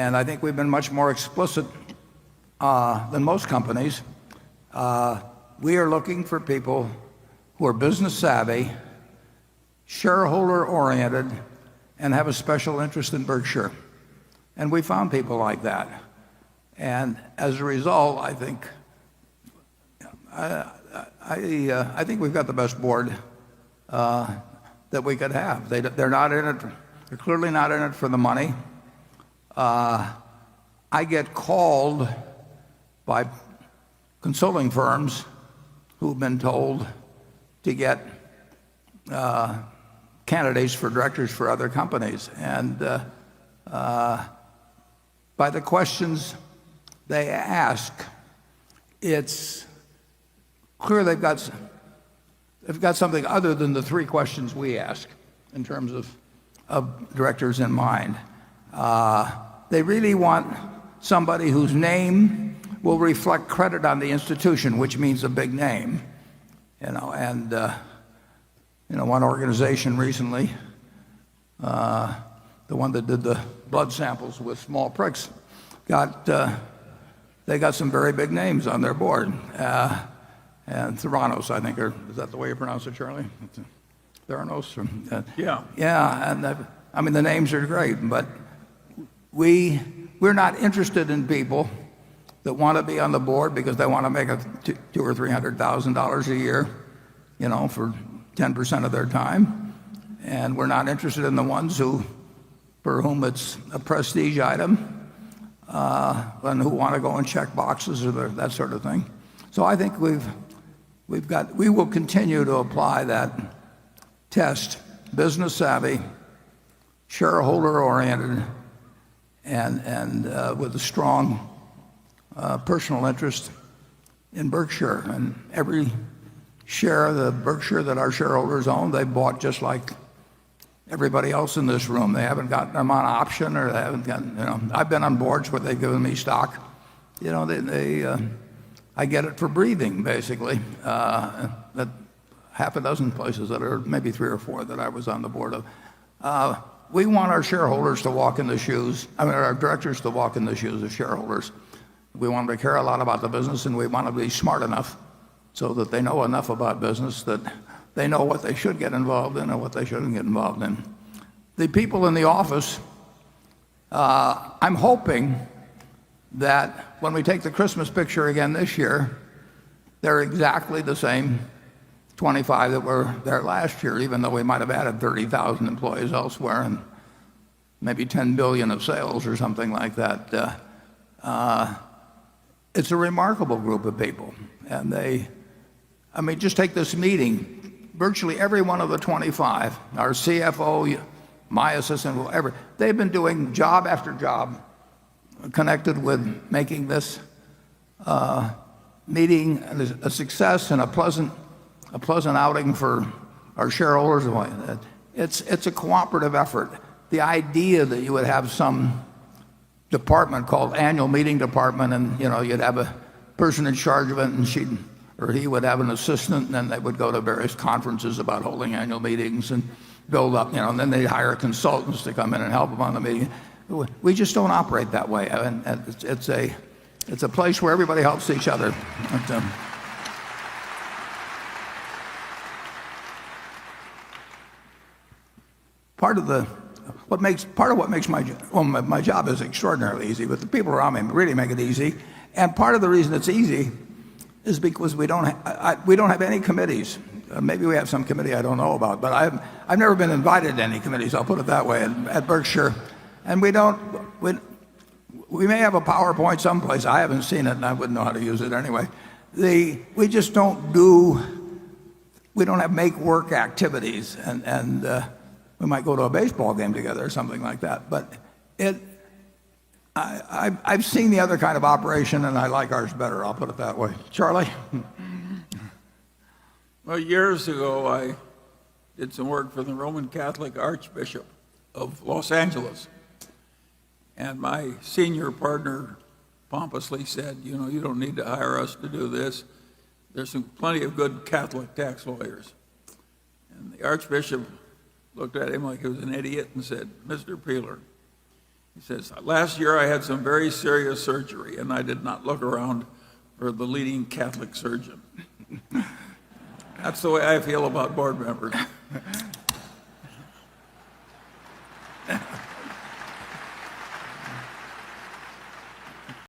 And I think we've been much more explicit than most companies. We are looking for people who are business savvy, shareholder oriented, and have a special interest in Berkshire. And we found people like that. And as a result, I think we've got the best board that we could have. They're not in it. They're clearly not in it for the money. I get called by consulting firms who've been told to get candidates for directors for other companies. And by the questions they ask, it's clear they've got something other than the three questions we ask in terms of directors in mind. They really want somebody whose name will reflect credit on the institution, which means a big name. And one organization recently, the one that did the blood samples with small pricks, they got some very big names on their board. And Theranos, I think, is that the way you pronounce it, Charlie? Theranos? Yeah. Yeah, and I mean, the names are great, but we're not interested in people that want to be on the board because they want to make $200,000 or $300,000 a year, for 10% of their time. And we're not interested in the ones for whom it's a prestige item, and who want to go and check boxes or that sort of thing. So I think we will continue to apply that test: business savvy, shareholder oriented, and with a strong personal interest in Berkshire. And every share of the Berkshire that our shareholders own, they bought just like everybody else in this room. They haven't gotten them on option, or they haven't gotten, I've been on boards where they've given me stock. I get it for breathing, basically. At half a dozen places that are maybe 3 or 4 that I was on the board of. We want our shareholders to walk in the shoes, our directors to walk in the shoes of shareholders. We want them to care a lot about the business, and we want to be smart enough so that they know enough about business that they know what they should get involved in and what they shouldn't get involved in. The people in the office, I'm hoping that when we take the Christmas picture again this year, they're exactly the same 25 that were there last year, even though we might have added 30,000 employees elsewhere and maybe 10 billion of sales or something like that. It's a remarkable group of people. And just take this meeting. Virtually every one of the 25, our CFO, my assistant, whoever, they've been doing job after job connected with making this meeting a success and a pleasant outing for our shareholders. It's a cooperative effort. The idea that you would have some department called annual meeting department, and you'd have a person in charge of it, and he would have an assistant, and then they would go to various conferences about holding annual meetings and build up, and then they'd hire consultants to come in and help them on the meeting. We just don't operate that way. And it's a place where everybody helps each other. Part of what makes my job is extraordinarily easy, but the people around me really make it easy. And part of the reason it's easy is because we don't have any committees. Maybe we have some committee I don't know about, but I've never been invited to any committees. I'll put it that way at Berkshire. And we may have a PowerPoint someplace. I haven't seen it, and I wouldn't know how to use it anyway. We just don't have make work activities, and we might go to a baseball game together or something like that. But I've seen the other kind of operation, and I like ours better. I'll put it that way. Charlie? Well, years ago, I did some work for the Roman Catholic Archbishop of Los Angeles. And my senior partner pompously said, you don't need to hire us to do this. There's plenty of good Catholic tax lawyers. And the Archbishop looked at him like he was an idiot and said, Mr. Peeler, He says, last year I had some very serious surgery, and I did not look around for the leading Catholic surgeon. That's the way I feel about board members.